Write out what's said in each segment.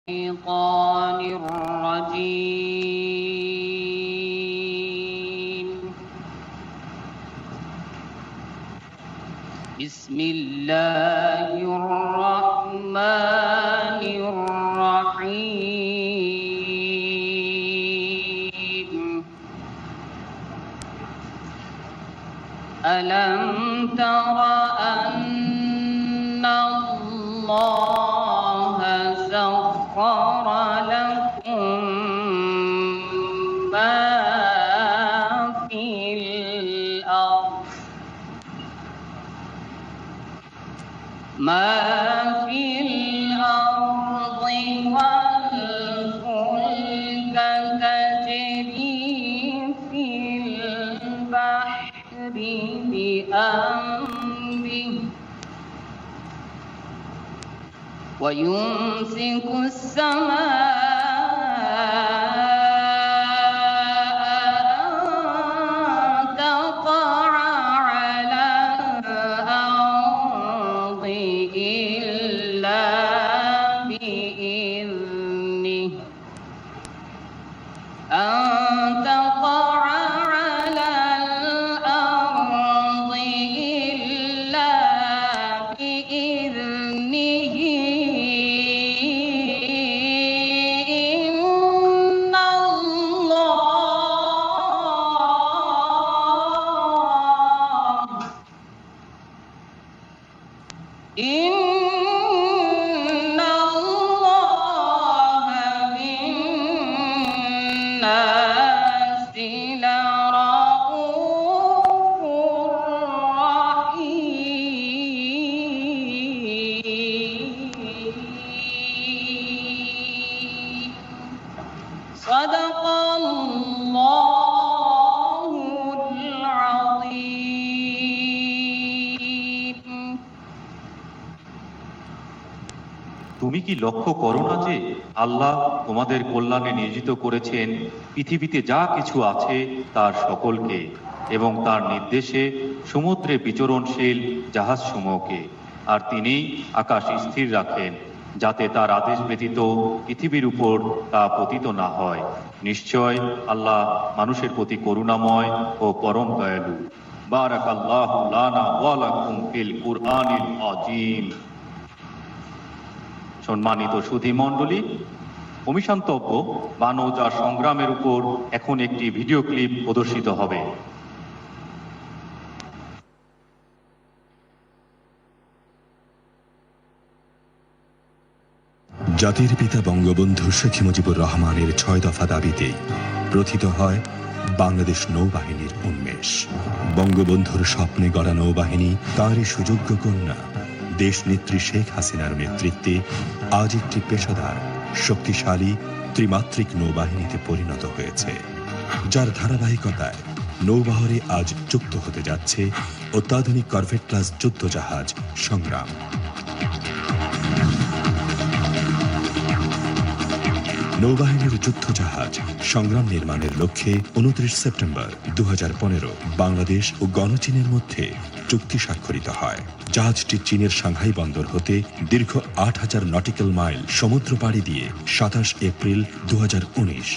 الشيطان الرجيم بسم الله الرحمن الرحيم ألم تر أن الله سخر لكم ما في الأرض والفلك تجري في البحر بأمره ويمسك السماء أن تقع على الأرض إلا بإذنه إن الله بالناس لرءوف رحيم صدق الله العظيم তুমি কি লক্ষ্য করো না যে আল্লাহ তোমাদের কল্যাণে নিয়োজিত করেছেন পৃথিবীতে যা কিছু আছে তার সকলকে এবং তার নির্দেশে সমুদ্রে বিচরণশীল জাহাজসমূহকে, আর তিনি আকাশ স্থির রাখেন যাতে তার আদেশ ব্যতীত পৃথিবীর উপর তা পতিত না হয়। নিশ্চয় আল্লাহ মানুষের প্রতি করুণাময় ও পরম দয়ালু। বারাকাল্লাহু লানা ওয়া লাকুম ফিল কুরআনিল আযীম। সম্মানিত সুধী মণ্ডলী, অমিশান্তব্য বানৌজা সংগ্রামের উপর এখন একটি ভিডিও ক্লিপ প্রদর্শিত হবে। জাতির পিতা বঙ্গবন্ধু শেখ মুজিবুর রহমানের ৬ দফা দাবিতে প্রথিত হয় বাংলাদেশ নৌবাহিনীর উন্মেষ। বঙ্গবন্ধুর স্বপ্নে গড়া নৌবাহিনী তাঁরই সুযোগ্য কন্যা দেশনেত্রী শেখ হাসিনার নেতৃত্বে আজ একটি পেশাদার, শক্তিশালী, ত্রিমাত্রিক নৌবাহিনীতে পরিণত হয়েছে, যার ধারাবাহিকতায় নৌবহরে আজ যুক্ত হতে যাচ্ছে অত্যাধুনিক করভেট ক্লাস যুদ্ধজাহাজ সংগ্রাম। নৌবাহিনীর যুদ্ধজাহাজ সংগ্রাম নির্মাণের লক্ষ্যে ২৯ সেপ্টেম্বর ২০১৫ বাংলাদেশ ও গণচীনের মধ্যে চুক্তি স্বাক্ষরিত হয়। জাহাজটি চীনের সাংহাই বন্দর হতে দীর্ঘ ৮,০০০ নটিক্যাল মাইল সমুদ্র পাড়ি দিয়ে ২৭ এপ্রিল ২০১৯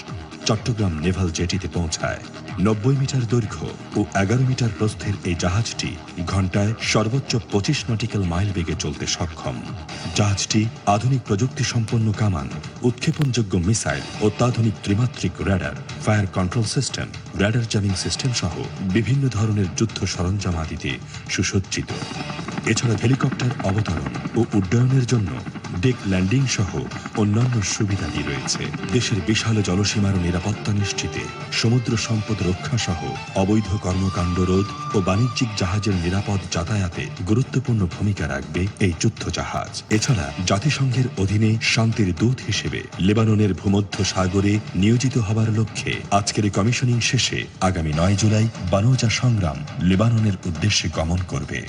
চট্টগ্রাম নেভাল জেটিতে পৌঁছায়। ৯০ মিটার দৈর্ঘ্য ও ১১ মিটার প্রস্থের এই জাহাজটি ঘন্টায় সর্বোচ্চ ২৫ নটিক্যাল মাইল বেগে চলতে সক্ষম। জাহাজটি আধুনিক প্রযুক্তি সম্পন্ন কামান, উৎক্ষেপণযোগ্য মিসাইল, অত্যাধুনিক ত্রিমাত্রিক radar, fire control system, radar jamming system সহ বিভিন্ন ধরনের যুদ্ধ সরঞ্জাম আদিতে সুসজ্জিত। এছাড়া হেলিকপ্টার অবতরণ ও উড্ডয়নের জন্য ডেক ল্যান্ডিং সহ অন্যান্য সুবিধাদি রয়েছে। দেশের বিশাল জলসীমার নিরাপত্তা নিশ্চিতে, সমুদ্র সম্পদ রক্ষা সহ অবৈধ কর্মকাণ্ড রোধ ও বাণিজ্যিক জাহাজের নিরাপদ যাতায়াতে গুরুত্বপূর্ণ ভূমিকা রাখবে এই যুদ্ধজাহাজ। এছাড়া জাতিসংঘের অধীনে শান্তির দূত হিসেবে লেবাননের ভূমধ্য সাগরে নিয়োজিত হবার লক্ষ্যে আজকের কমিশনিং শেষে আগামী ৯ জুলাই বানৌজা সংগ্রাম লেবাননের উদ্দেশ্যে গমন করবে।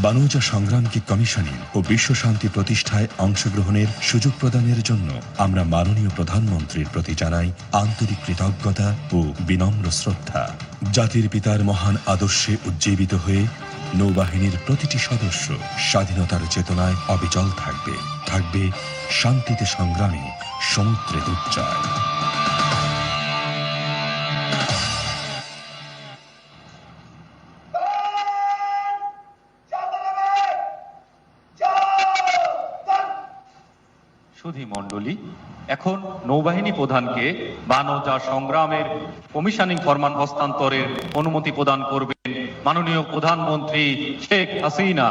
বানৌজা সংগ্রামকে কমিশনিং ও বিশ্ব শান্তি প্রতিষ্ঠায় অংশগ্রহণের সুযোগ প্রদানের জন্য আমরা মাননীয় প্রধানমন্ত্রীর প্রতি জানাই আন্তরিক কৃতজ্ঞতা ও বিনম্র শ্রদ্ধা। জাতির পিতার মহান আদর্শে উজ্জীবিত হয়ে নৌবাহিনীর প্রতিটি সদস্য স্বাধীনতার চেতনায় অবিচল থাকবে শান্তিতে সংগ্রামে সমুদ্রে ডুব যায়। সুধী মণ্ডলী, এখন নৌবাহিনী প্রধানকে বানৌজা সংগ্রামের কমিশনিং ফরমান হস্তান্তরের অনুমতি প্রদান করবেন মাননীয় প্রধানমন্ত্রী শেখ হাসিনা।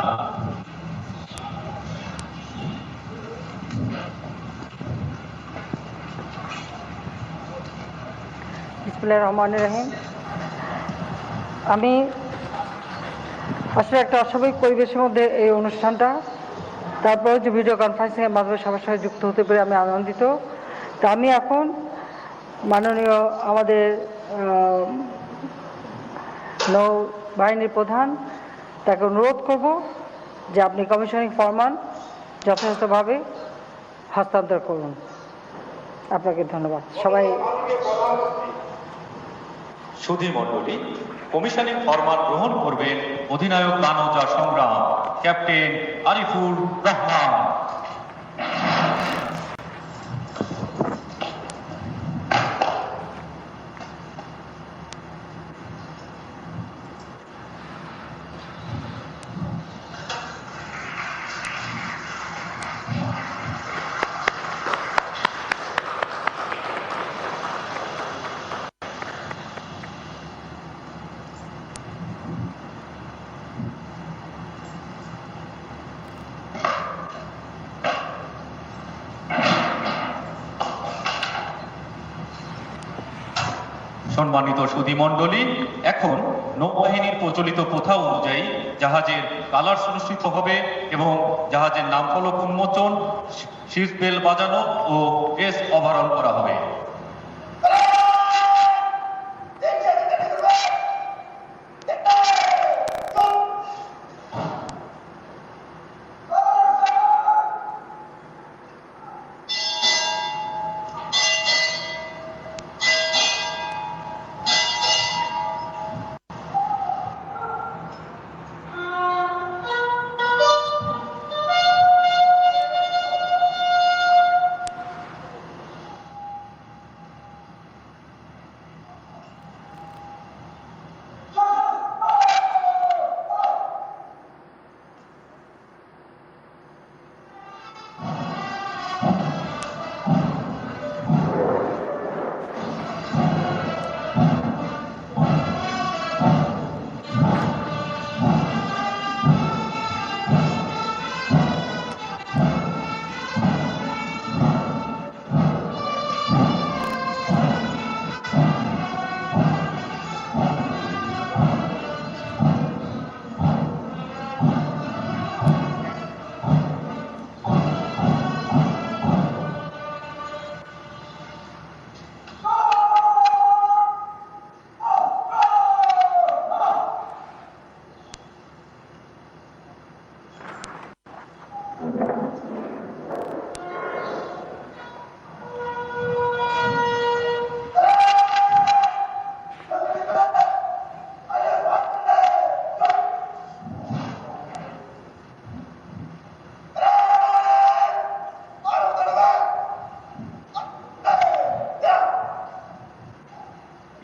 বিসমিল্লাহির রহমানির রহিম। আমি আসলে একটা অস্বাভাবিক পরিবেশের মধ্যে এই অনুষ্ঠানটা, তারপরে যে ভিডিও কনফারেন্সিংয়ের মাধ্যমে সবার সঙ্গে যুক্ত হতে পেরে আমি আনন্দিত। তা আমি এখন মাননীয় আমাদের নৌবাহিনীর প্রধান তাকে অনুরোধ করব যে আপনি কমিশনিং ফরমান যথাযথভাবে হস্তান্তর করুন। আপনাকে ধন্যবাদ। সবাই সুধী মণ্ডলী, কমিশনিং ফরমান গ্রহণ করবেন অধিনায়ক বানৌজা সংগ্রাম ক্যাপ্টেন আরিফুর রহমান। সম্মানিত সুধী মণ্ডলী, এখন নৌবাহিনীর প্রচলিত প্রথা অনুযায়ী জাহাজের কালার্স অনুষ্ঠিত হবে এবং জাহাজের নাম ফলক উন্মোচন, সিট বেল বাজানো ও ড্রেস ওভারঅল করা হবে।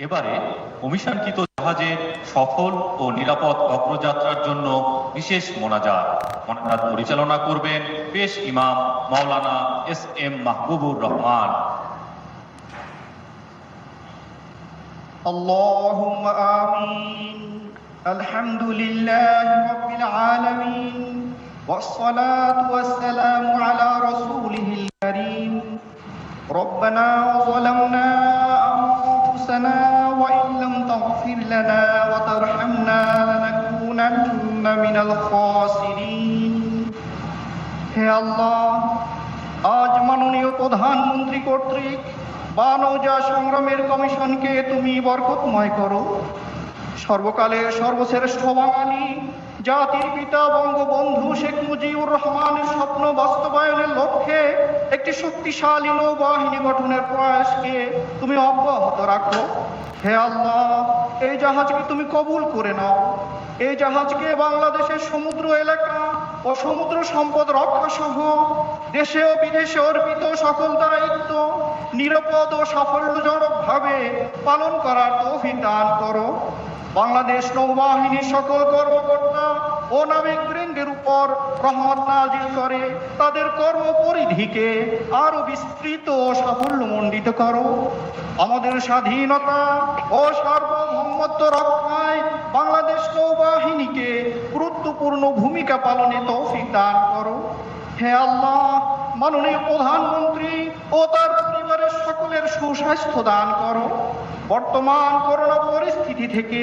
এবারে কমিশনকৃত জাহাজের সফল ও নিরাপদ অগ্রযাত্রার জন্য বিশেষ মোনাজাত পরিচালনা করবেন পেশ ইমাম মাওলানা এস.এম. মাহবুবুর রহমান। اللهم آمين. الحمد لله رب العالمين والصلاة والسلام على رسوله الكريم. ربنا ظلمنا أنفسنا وإن لم تغفر لنا وترحمنا لنكونن من الخاسرين. হে আল্লাহ, আজ মাননীয় প্রধানমন্ত্রী কর্তৃক বানৌজা সংগ্রামের কমিশনকে তুমি বরকতময় করো। সর্বকালের সর্বশ্রেষ্ঠ বাঙালি জাতির পিতা বঙ্গবন্ধু শেখ মুজিবুর রহমানের স্বপ্ন বাস্তবায়নের লক্ষ্যে একটি শক্তিশালী নৌবাহিনী গঠনের প্রয়াসকে তুমি অব্যাহত রাখো। হে আল্লাহ, এই জাহাজকে তুমি কবুল করে নাও। এই জাহাজকে বাংলাদেশের সমুদ্র এলাকা ও সমুদ্র সম্পদ রক্ষা সহ দেশে ও বিদেশে অর্পিত সকল দায়িত্ব নিরাপদ ও সাফল্যজনকভাবে পালন করার তৌফিক দান করো। বাংলাদেশ নৌবাহিনীর সকল কর্মকর্তা ও নাবিকবৃন্দের উপর রহমত নাজিল করে তাদের কর্মপরিধিকে আরো বিস্তৃত ও সাফল্যমণ্ডিত করো। আমাদের স্বাধীনতা ও সার্বভৌমত্ব রক্ষায় বাংলাদেশ নৌবাহিনীকে গুরুত্বপূর্ণ ভূমিকা পালনে তৌফিক দান করো। হে আল্লাহ, মাননীয় প্রধানমন্ত্রী ও তার পরিবারের সকলের সুস্বাস্থ্য দান করো। বর্তমান করোনা পরিস্থিতি থেকে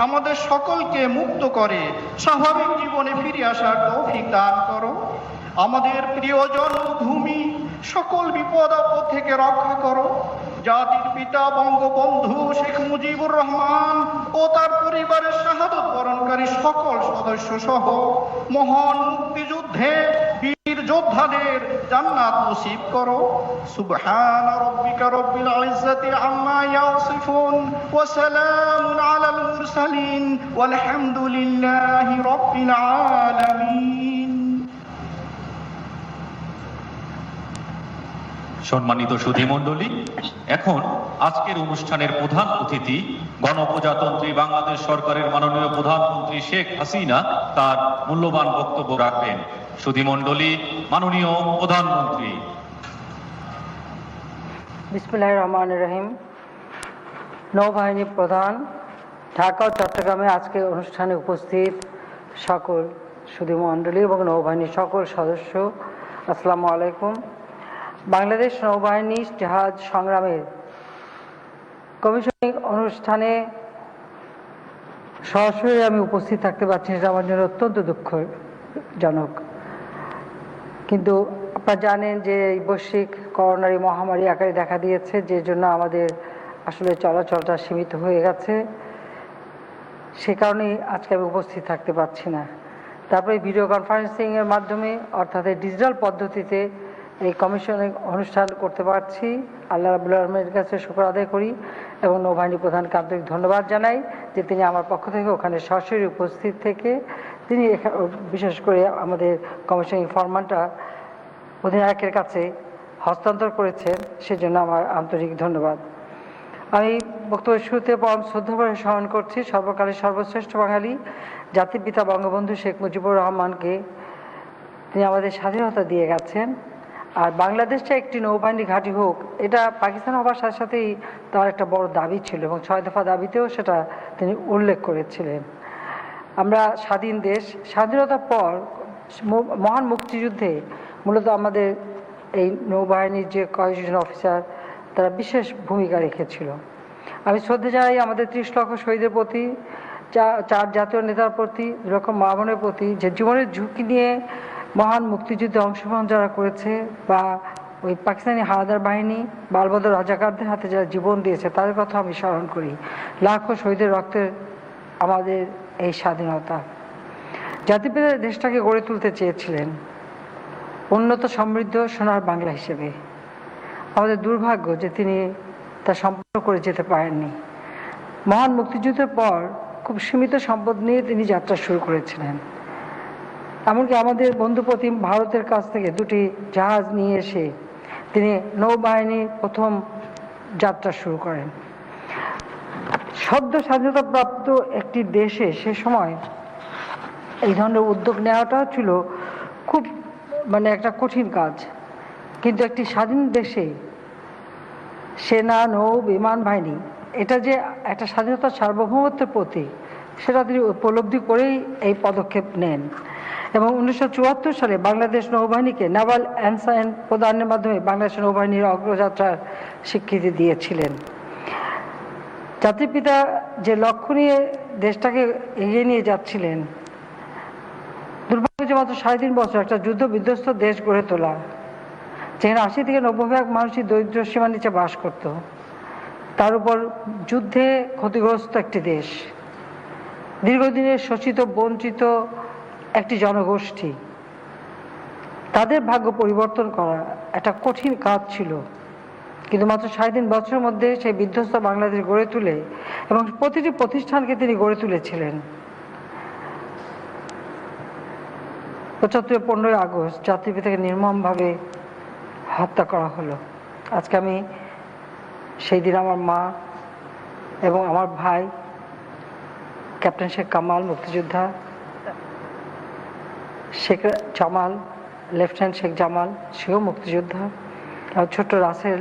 আমাদের সকলকে মুক্ত করে স্বাভাবিক জীবনে ফিরে আসার তৌফিক দান করো। আমাদের প্রিয় জন্মভূমি সকল বিপদ আপদ থেকে রক্ষা করো। জাতির পিতা বঙ্গবন্ধু শেখ মুজিবুর রহমান ও তার পরিবারের শাহাদত বরণকারী সকল সদস্য সহ মহান মুক্তিযুদ্ধে বীর যোদ্ধাদের জান্নাত নসিব করো। সুবহান রাব্বিকা রাব্বিল ইজ্জাতি আম্মা ইয়াসিফুন ওয়া সালামুন আলাল মুরসালিন ওয়াল হামদুলিল্লাহি রাব্বিল আলামিন। সম্মানিত সুধীমণ্ডলী, এখন আজকের অনুষ্ঠানের প্রধান অতিথি গণপ্রজাতন্ত্রী বাংলাদেশ সরকারের মাননীয় প্রধানমন্ত্রী শেখ হাসিনা তার মূল্যবান বক্তব্য রাখবেন। সুধীমণ্ডলী, মাননীয় প্রধানমন্ত্রী। বিসমিল্লাহির রহমানির রহিম। নৌবাহিনী প্রধান, ঢাকা ও চট্টগ্রামে আজকে অনুষ্ঠানে উপস্থিত সকল সুধীমণ্ডলী এবং নৌবাহিনীর সকল সদস্য, আসসালামু আলাইকুম। বাংলাদেশ নৌবাহিনী জাহাজ সংগ্রামের কমিশনিং অনুষ্ঠানে সরাসরি আমি উপস্থিত থাকতে পারছি, সেটা আমার জন্য অত্যন্ত দুঃখজনক। কিন্তু আপনারা জানেন যে এই বৈশ্বিক করোনার মহামারী আকারে দেখা দিয়েছে, যে জন্য আমাদের আসলে চলাচলটা সীমিত হয়ে গেছে। সে কারণেই আজকে আমি উপস্থিত থাকতে পারছি না। তারপরে ভিডিও কনফারেন্সিংয়ের মাধ্যমে অর্থাৎ ডিজিটাল পদ্ধতিতে এই কমিশনের অনুষ্ঠান করতে পারছি। আল্লাহ রাব্বুল আলামিনের কাছে শুকর আদায় করি এবং নৌবাহিনী প্রধানকে আন্তরিক ধন্যবাদ জানাই যে তিনি আমার পক্ষ থেকে ওখানে সরাসরি উপস্থিত থেকে তিনি বিশেষ করে আমাদের কমিশনিং ফরমানটা অধিনায়কের কাছে হস্তান্তর করেছেন, সেজন্য আমার আন্তরিক ধন্যবাদ। আমি বক্তব্যের শুরুতে পরম শ্রদ্ধা করে স্মরণ করছি সর্বকালের সর্বশ্রেষ্ঠ বাঙালি জাতির পিতা বঙ্গবন্ধু শেখ মুজিবুর রহমানকে। তিনি আমাদের স্বাধীনতা দিয়ে গেছেন। আর বাংলাদেশটা একটি নৌবাহিনী ঘাঁটি হোক, এটা পাকিস্তান হবার সাথে সাথেই তার একটা বড় দাবি ছিল এবং 6 দফা দাবিতেও সেটা তিনি উল্লেখ করেছিলেন। আমরা স্বাধীন দেশ, স্বাধীনতার পর মহান মুক্তিযুদ্ধে মূলত আমাদের এই নৌবাহিনীর যে কয়েকজন অফিসার তারা বিশেষ ভূমিকা রেখেছিল। আমি শ্রদ্ধা জানাই আমাদের 30 লক্ষ শহীদের প্রতি, 4 জাতীয় নেতার প্রতি, 2 লক্ষ মা বোনের প্রতি, যে জীবনের ঝুঁকি নিয়ে মহান মুক্তিযুদ্ধে অংশগ্রহণ যারা করেছে বা ওই পাকিস্তানি হানাদার বাহিনী বালবদর রাজাকারদের হাতে যারা জীবন দিয়েছে তাদের কথা আমি স্মরণ করি। লাখো শহীদের রক্তের আমাদের এই স্বাধীনতা। জাতিপিতা দেশটাকে গড়ে তুলতে চেয়েছিলেন উন্নত সমৃদ্ধ সোনার বাংলা হিসেবে। আমাদের দুর্ভাগ্য যে তিনি তা সম্পূর্ণ করে যেতে পারেননি। মহান মুক্তিযুদ্ধের পর খুব সীমিত সম্পদ নিয়ে তিনি যাত্রা শুরু করেছিলেন। এমনকি আমাদের বন্ধুপ্রতিম ভারতের কাছ থেকে 2টি জাহাজ নিয়ে এসে তিনি নৌবাহিনীর প্রথম যাত্রা শুরু করেন। সদ্য স্বাধীনতাপ্রাপ্ত একটি দেশে সে সময় এই ধরনের উদ্যোগ নেওয়াটা ছিল খুব একটা কঠিন কাজ। কিন্তু একটি স্বাধীন দেশে সেনা, নৌ, বিমান বাহিনী এটা যে একটা স্বাধীনতার সার্বভৌমত্বের প্রতীক, সেটা তিনি উপলব্ধি করেই এই পদক্ষেপ নেন এবং 1974 সালে বাংলাদেশ নৌবাহিনীকে নেভাল এনসাইন প্রদানের মাধ্যমে বাংলাদেশ নৌবাহিনীর অগ্রযাত্রার স্বীকৃতি দিয়েছিলেন। জাতির পিতা যে লক্ষ্য নিয়ে দেশটাকে এগিয়ে নিয়ে যাচ্ছিলেন, দুর্ভাগ্য যে মাত্র 3.5 বছর একটা যুদ্ধ বিধ্বস্ত দেশ গড়ে তোলা, যেখানে 80 থেকে 90% মানুষই দরিদ্র সীমার নিচে বাস করত, তার উপর যুদ্ধে ক্ষতিগ্রস্ত একটি দেশ, দীর্ঘদিনের শোষিত বঞ্চিত একটি জনগোষ্ঠী, তাদের ভাগ্য পরিবর্তন করা একটা কঠিন কাজ ছিল। কিন্তু মাত্র 3.5 বছরের মধ্যে সেই বিধ্বস্ত বাংলাদেশ গড়ে তুলে এবং প্রতিটি প্রতিষ্ঠানকে তিনি গড়ে তুলেছিলেন। 15ই আগস্ট জাতির পিতাকে নির্মমভাবে হত্যা করা হলো। আজকে আমি সেই দিন আমার মা এবং আমার ভাই ক্যাপ্টেন শেখ কামাল মুক্তিযোদ্ধা, শেখ জামাল, লেফটেন্যান্ট শেখ জামাল সেও মুক্তিযোদ্ধা, আর ছোট্ট রাসেল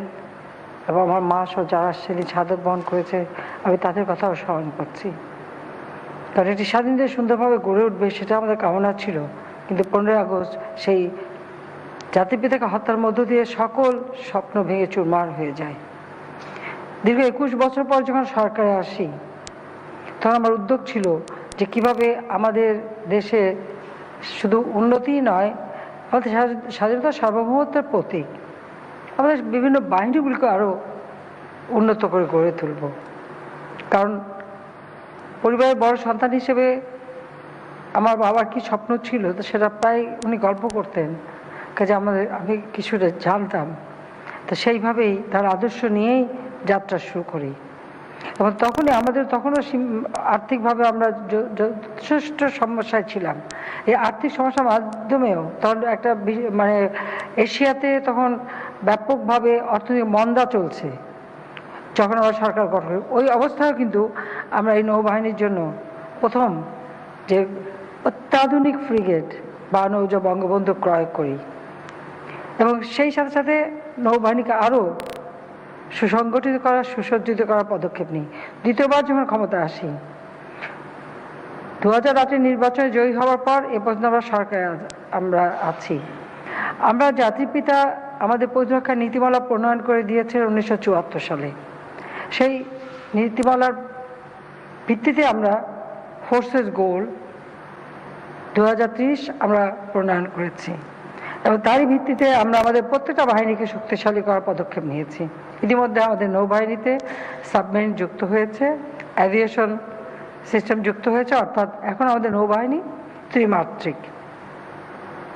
এবং আমার মা সহ যারা সেদিন শাহাদত বহন করেছে, আমি তাদের কথাও স্মরণ করছি। কারণ এটি স্বাধীন দেশ সুন্দরভাবে গড়ে উঠবে সেটা আমাদের কামনা ছিল, কিন্তু 15ই আগস্ট সেই জাতির পিতাকে হত্যার মধ্য দিয়ে সকল স্বপ্ন ভেঙে চুরমার হয়ে যায়। দীর্ঘ 21 বছর পর যখন সরকারে আসি, তখন আমার উদ্যোগ ছিল যে কিভাবে আমাদের দেশে শুধু উন্নতি নয়, আমাদের স্বাধীনতা সার্বভৌমত্বের প্রতীক আমাদের বিভিন্ন বাহিনীগুলিকে আরও উন্নত করে গড়ে তুলব। কারণ পরিবারের বড় সন্তান হিসেবে আমার বাবার কি স্বপ্ন ছিল তো সেটা প্রায় উনি গল্প করতেন, কাজে আমি কিছুটা জানতাম। তো সেইভাবেই তার আদর্শ নিয়েই যাত্রা শুরু করি। এবং তখনও আর্থিকভাবে আমরা যথেষ্ট সমস্যায় ছিলাম। এই আর্থিক সমস্যার মাধ্যমেও তখন একটা মানে এশিয়াতে তখন ব্যাপকভাবে অর্থনৈতিক মন্দা চলছে, যখন আমরা সরকার গঠন করি। ওই অবস্থায় কিন্তু আমরা এই নৌবাহিনীর জন্য প্রথম যে অত্যাধুনিক ফ্রিগেট বা নৌজা বঙ্গবন্ধু ক্রয় করি এবং সেই সাথে সাথে নৌবাহিনীকে আরও সুসংগঠিত করা, সুসজ্জিত করার পদক্ষেপ নিই। দ্বিতীয়বার যখন ক্ষমতায় আসি, 2008 নির্বাচনে জয়ী হওয়ার পর এ পর্যন্ত আমরা সরকারে আমরা আছি। আমরা জাতির পিতা আমাদের প্রতিরক্ষা নীতিমালা প্রণয়ন করে দিয়েছেন 1974 সালে। সেই নীতিমালার ভিত্তিতে আমরা ফোর্সেস গোল 2030 আমরা প্রণয়ন করেছি এবং তারই ভিত্তিতে আমরা আমাদের প্রত্যেকটা বাহিনীকে শক্তিশালী করার পদক্ষেপ নিয়েছি। ইতিমধ্যে আমাদের নৌবাহিনীতে সাবমেরিন যুক্ত হয়েছে, অ্যাভিয়েশন সিস্টেম যুক্ত হয়েছে, অর্থাৎ এখন আমাদের নৌবাহিনী ত্রিমাত্রিক।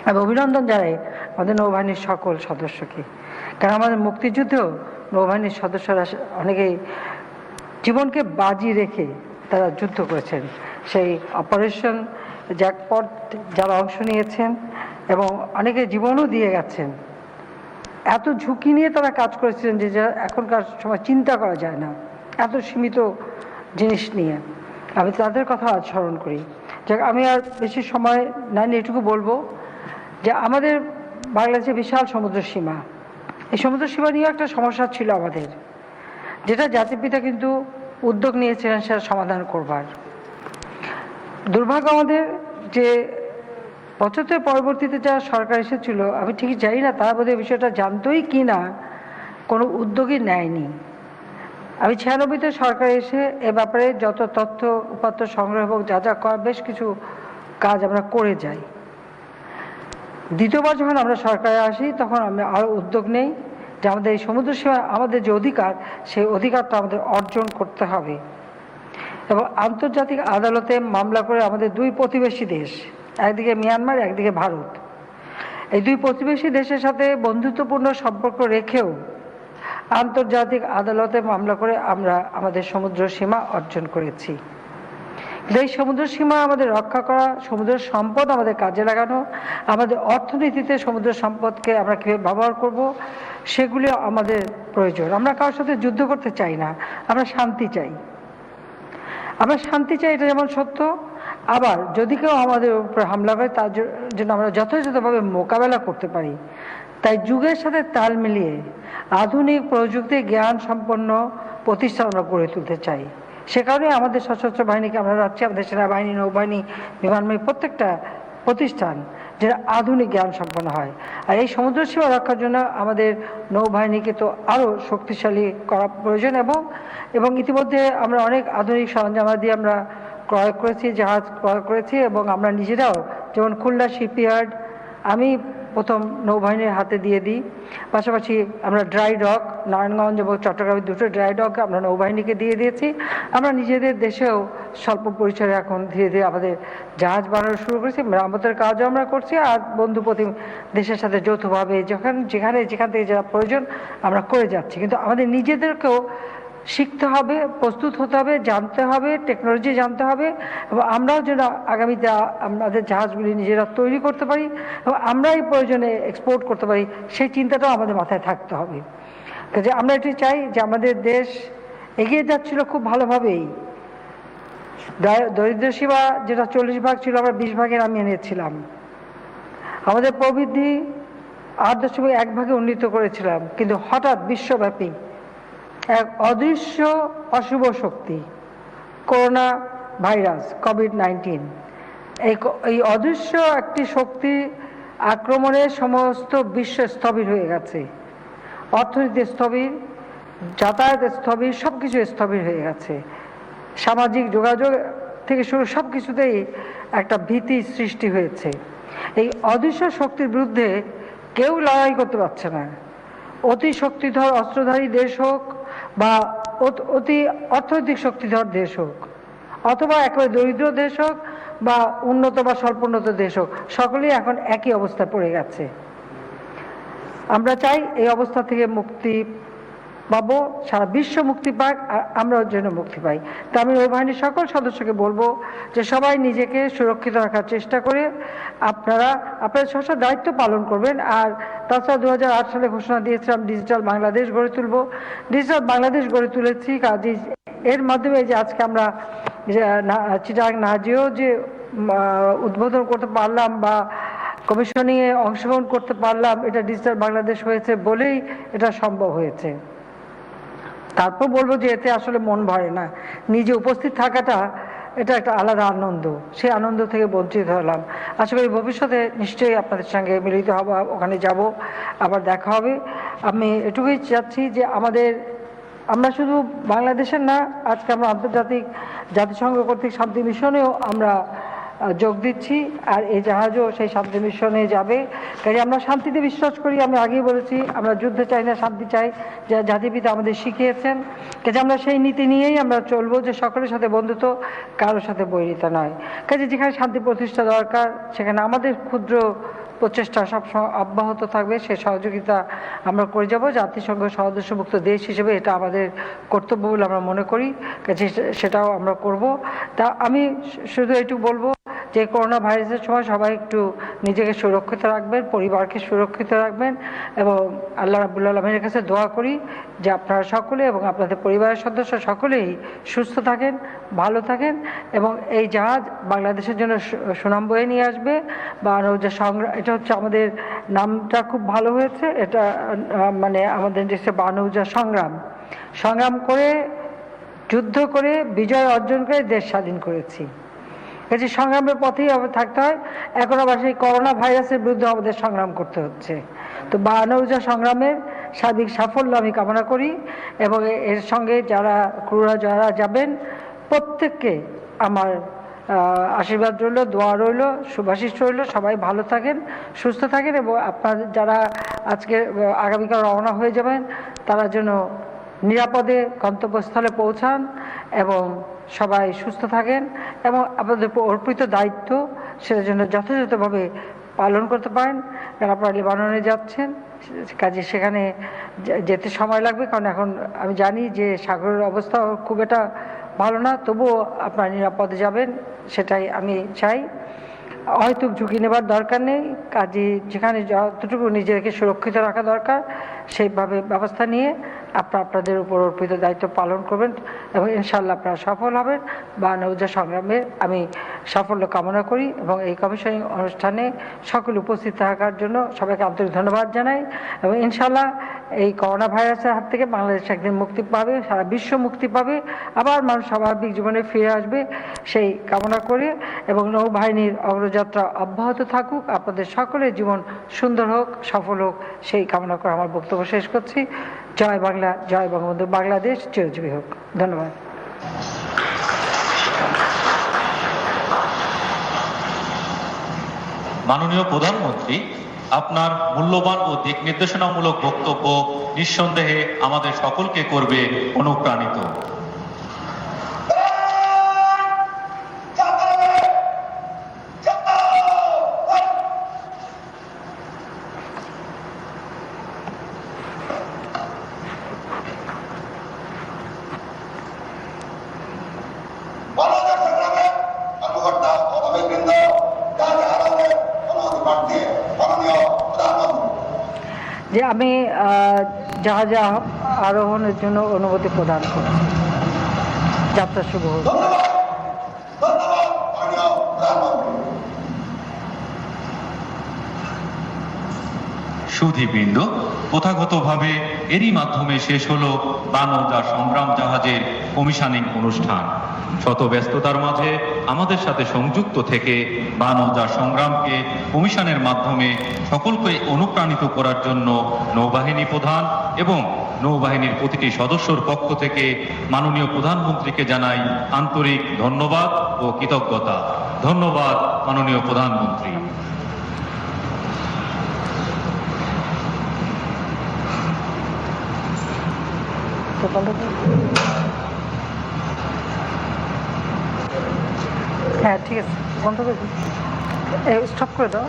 আমি অভিনন্দন জানাই আমাদের নৌবাহিনীর সকল সদস্যকে, কারণ আমাদের মুক্তিযুদ্ধেও নৌবাহিনীর সদস্যরা অনেকেই জীবনকে বাজি রেখে তারা যুদ্ধ করেছেন। সেই অপারেশন জ্যাকপট যারা অংশ নিয়েছেন এবং অনেকে জীবনও দিয়ে গেছেন, এত ঝুঁকি নিয়ে তারা কাজ করেছিলেন যে এখনকার সময় চিন্তা করা যায় না, এত সীমিত জিনিস নিয়ে। আমি তাদের কথা আজ স্মরণ করি। যাক, আমি আর বেশি সময় না নিয়ে এটুকু বলবো যে আমাদের বাংলাদেশে বিশাল সমুদ্র সীমা, এই সমুদ্র সীমা নিয়ে একটা সমস্যা ছিল আমাদের, যেটা জাতির পিতা কিন্তু উদ্যোগ নিয়েছিলেন সেটা সমাধান করবার। দুর্ভাগ্য আমাদের যে 75 পরবর্তীতে যা সরকার এসেছিল, আমি ঠিক জানি না তারা বোধহয় বিষয়টা জানতোই কি না, কোনো উদ্যোগই নেয়নি। আমি 96-তে সরকার এসে এ ব্যাপারে যত তথ্য উপাত্ত সংগ্রহ এবং যা যা করা বেশ কিছু কাজ আমরা করে যাই। দ্বিতীয়বার যখন আমরা সরকারে আসি তখন আমরা আরও উদ্যোগ নেই যে আমাদের এই সমুদ্র সীমা আমাদের যে অধিকার, সেই অধিকারটা আমাদের অর্জন করতে হবে এবং আন্তর্জাতিক আদালতে মামলা করে আমাদের দুই প্রতিবেশী দেশ, একদিকে মিয়ানমার, একদিকে ভারত, এই দুই প্রতিবেশী দেশের সাথে বন্ধুত্বপূর্ণ সম্পর্ক রেখেও আন্তর্জাতিক আদালতে মামলা করে আমরা আমাদের সমুদ্র সীমা অর্জন করেছি। এই সমুদ্র সীমা আমাদের রক্ষা করা, সমুদ্র সম্পদ আমাদের কাজে লাগানো, আমাদের অর্থনীতিতে সমুদ্র সম্পদকে আমরা কীভাবে ব্যবহার করব, সেগুলি আমাদের প্রয়োজন। আমরা কারোর সাথে যুদ্ধ করতে চাই না, আমরা শান্তি চাই। আমরা শান্তি চাই, এটা যেমন সত্য, আবার যদি কেউ আমাদের উপরে হামলা করে তার জন্য আমরা যথাযথভাবে মোকাবেলা করতে পারি। তাই যুগের সাথে তাল মিলিয়ে আধুনিক প্রযুক্তি জ্ঞান সম্পন্ন প্রতিষ্ঠান আমরা গড়ে তুলতে চাই। সে কারণে আমাদের সশস্ত্র বাহিনীকে আমরা রাখছি, আমাদের সেনাবাহিনী, নৌবাহিনী, বিমানবাহিনী, প্রত্যেকটা প্রতিষ্ঠান যেটা আধুনিক জ্ঞান সম্পন্ন হয়। আর এই সমুদ্র সীমা রক্ষার জন্য আমাদের নৌবাহিনীকে তো আরও শক্তিশালী করা প্রয়োজন এবং ইতিমধ্যে আমরা অনেক আধুনিক সরঞ্জাম দিয়ে আমরা ক্রয় করেছি, জাহাজ ক্রয় করেছি এবং আমরা নিজেরাও, যেমন খুলনা শিপইয়ার্ড আমি প্রথম নৌবাহিনীর হাতে দিয়ে দিই। পাশাপাশি আমরা ড্রাই ডক, নারায়ণগঞ্জ এবং চট্টগ্রামের দুটো ড্রাই ডক আমরা নৌবাহিনীকে দিয়ে দিয়েছি। আমরা নিজেদের দেশেও স্বল্প পরিসরে এখন ধীরে ধীরে আমাদের জাহাজ বানানো শুরু করেছি, মেরামতের কাজও আমরা করছি। আর বন্ধু প্রতি দেশের সাথে যৌথভাবে যেখান থেকে যারা প্রয়োজন আমরা করে যাচ্ছি। কিন্তু আমাদের নিজেদেরকেও শিখতে হবে, প্রস্তুত হতে হবে, জানতে হবে, টেকনোলজি জানতে হবে, এবং আমরাও যেন আগামীতে আমাদের জাহাজগুলি নিজেরা তৈরি করতে পারি এবং আমরাই প্রয়োজনে এক্সপোর্ট করতে পারি, সেই চিন্তাটাও আমাদের মাথায় থাকতে হবে। কাজে আমরা এটি চাই যে আমাদের দেশ এগিয়ে যাচ্ছিল খুব ভালোভাবেই। দরিদ্র সীমা যেটা 40 ভাগ ছিল আমরা 20 ভাগে নামিয়ে নিয়েছিলাম। আমাদের প্রবৃদ্ধি 8.1 ভাগে উন্নীত করেছিলাম, কিন্তু হঠাৎ বিশ্বব্যাপী এক অদৃশ্য অশুভ শক্তি করোনা ভাইরাস কোভিড-19, এই অদৃশ্য একটি শক্তি আক্রমণে সমস্ত বিশ্ব স্থবির হয়ে গেছে। অর্থনীতি স্থবির, যাতায়াত স্থবির, সব কিছু স্থবির হয়ে গেছে। সামাজিক যোগাযোগ থেকে শুরু সব কিছুতেই একটা ভীতি সৃষ্টি হয়েছে। এই অদৃশ্য শক্তির বিরুদ্ধে কেউ লড়াই করতে পারছে না। অতি শক্তিধর অস্ত্রধারী দেশ হোক বা অতি অর্থনৈতিক শক্তিধর দেশ হোক, অথবা একেবারে দরিদ্র দেশ হোক বা উন্নত বা স্বল্পোন্নত দেশ হোক, সকলেই এখন একই অবস্থায় পড়ে গেছে। আমরা চাই এই অবস্থা থেকে মুক্তি পাবো, সারা বিশ্ব মুক্তি পাক, আর আমরাও যেন মুক্তি পাই। তা আমি নৌবাহিনীর সকল সদস্যকে বলবো যে সবাই নিজেকে সুরক্ষিত রাখার চেষ্টা করে আপনারা আপনাদের স্ব দায়িত্ব পালন করবেন। আর তাছাড়া 2008 সালে ঘোষণা দিয়েছিলাম ডিজিটাল বাংলাদেশ গড়ে তুলব। ডিজিটাল বাংলাদেশ গড়ে তুলেছি, কাজে এর মাধ্যমে যে আজকে আমরা চিটাগাং নাজিও যে উদ্বোধন করতে পারলাম বা কমিশনিংয়ে অংশগ্রহণ করতে পারলাম, এটা ডিজিটাল বাংলাদেশ হয়েছে বলেই এটা সম্ভব হয়েছে। তারপর বলবো যে এতে আসলে মন ভরে না, নিজে উপস্থিত থাকাটা এটা একটা আলাদা আনন্দ, সেই আনন্দ থেকে বঞ্চিত হলাম। আশা করি ভবিষ্যতে নিশ্চয়ই আপনাদের সঙ্গে মিলিত হব, ওখানে যাব, আবার দেখা হবে। আমি এটুকুই চাচ্ছি যে আমরা শুধু বাংলাদেশের না, আজকে আমরা আন্তর্জাতিক জাতিসংঘ কর্তৃক শান্তি মিশনেও আমরা যোগ দিচ্ছি, আর এই জাহাজও সেই শান্তি মিশনে যাবে। কাজে আমরা শান্তিতে বিশ্বাস করি, আমি আগেই বলেছি আমরা যুদ্ধ চাই না, শান্তি চাই, যা জাতিপিতা আমাদের শিখিয়েছেন। কাজে আমরা সেই নীতি নিয়েই আমরা চলবো যে সকলের সাথে বন্ধুত্ব, কারোর সাথে বৈরিতা নয়। কাজে যেখানে শান্তি প্রতিষ্ঠা দরকার সেখানে আমাদের ক্ষুদ্র প্রচেষ্টা সবসময় অব্যাহত থাকবে, সে সহযোগিতা আমরা করে যাব। জাতিসংঘ সদস্যভুক্ত দেশ হিসেবে এটা আমাদের কর্তব্য বলে আমরা মনে করি, কাজে সেটাও আমরা করব। তা আমি শুধু এইটুকু বলবো যে করোনা ভাইরাসের সময় সবাই একটু নিজেকে সুরক্ষিত রাখবেন, পরিবারকে সুরক্ষিত রাখবেন, এবং আল্লাহ রাব্বুল আলামিনের কাছে দোয়া করি যে আপনারা সকলে এবং আপনাদের পরিবারের সদস্য সকলেই সুস্থ থাকেন, ভালো থাকেন, এবং এই জাহাজ বাংলাদেশের জন্য সুনাম বয়ে নিয়ে আসবে। বা নৌজা সংগ্রাম, এটা হচ্ছে আমাদের নামটা খুব ভালো হয়েছে, এটা মানে আমাদের দেশে বানৌজা সংগ্রাম করে, যুদ্ধ করে, বিজয় অর্জন করে দেশ স্বাধীন করেছি। কাজে সংগ্রামের পথেই থাকতে হয়। এখন আবার সেই করোনা ভাইরাসের বিরুদ্ধে আমাদের সংগ্রাম করতে হচ্ছে। তো বানৌজা সংগ্রামের সার্বিক সাফল্য আমি কামনা করি, এবং এর সঙ্গে ক্রুরা যারা যাবেন প্রত্যেককে আমার আশীর্বাদ রইল, দোয়া রইল, শুভাশিস রইল। সবাই ভালো থাকেন, সুস্থ থাকেন, এবং আপনাদের যারা আজকে আগামীকাল রওনা হয়ে যাবেন তারা যেন নিরাপদে গন্তব্যস্থলে পৌঁছান এবং সবাই সুস্থ থাকেন, এবং আপনাদের অর্পিত দায়িত্ব সেটা যেন যথাযথভাবে পালন করতে পারেন। কারণ আপনারা লেবাননে যাচ্ছেন, কাজে সেখানে যেতে সময় লাগবে, কারণ এখন আমি জানি যে সাগরের অবস্থা খুব একটা ভালো না, তবুও আপনারা নিরাপদে যাবেন, সেটাই আমি চাই। হয়তো ঝুঁকি নেবার দরকার নেই, কাজে যেখানে যতটুকু নিজেকে সুরক্ষিত রাখা দরকার সেইভাবে ব্যবস্থা নিয়ে আপনাদের উপর অর্পিত দায়িত্ব পালন করবেন, এবং ইনশাআল্লাহ আপনারা সফল হবেন। বা নৌজা সংগ্রামে আমি সাফল্য কামনা করি, এবং এই কমিশনিং অনুষ্ঠানে সকলে উপস্থিত থাকার জন্য সবাইকে আন্তরিক ধন্যবাদ জানাই। এবং ইনশাআল্লাহ এই করোনা ভাইরাসের হাত থেকে বাংলাদেশ একদিন মুক্তি পাবে, সারা বিশ্ব মুক্তি পাবে, আবার মানুষ স্বাভাবিক জীবনে ফিরে আসবে সেই কামনা করে, এবং নৌবাহিনীর অগ্রযাত্রা অব্যাহত থাকুক, আপনাদের সকলের জীবন সুন্দর হোক, সফল হোক, সেই কামনা করে আমার বক্তব্য শেষ করছি। জয় বাংলা, জয় বঙ্গবন্ধু, বাংলাদেশ চিরজীবী হোক। ধন্যবাদ। মাননীয় প্রধানমন্ত্রী, আপনার মূল্যবান ও দিক নির্দেশনামূলক বক্তব্য নিঃসন্দেহে আমাদের সকলকে করবে অনুপ্রাণিত। যে আমি জাহাজে আরোহণের জন্য অনুমতি প্রদান করছি। যাত্রা শুভ হোক। সুধীবৃন্দ, প্রথাগতভাবে এরই মাধ্যমে শেষ হলো বানরদা সংগ্রাম জাহাজের কমিশনিং অনুষ্ঠান। শত ব্যস্ততার মাঝে আমাদের সাথে সংযুক্ত থেকে বানরদা সংগ্রামকে কমিশনের মাধ্যমে সকলকে অনুপ্রাণিত করার জন্য নৌবাহিনী প্রধান এবং নৌবাহিনীর প্রতিটি সদস্যর পক্ষ থেকে মাননীয় প্রধানমন্ত্রীকে জানাই আন্তরিক ধন্যবাদ ও কৃতজ্ঞতা। ধন্যবাদ মাননীয় প্রধানমন্ত্রী। হ্যাঁ ঠিক আছে, বন্ধ করে স্টপ করে দাও।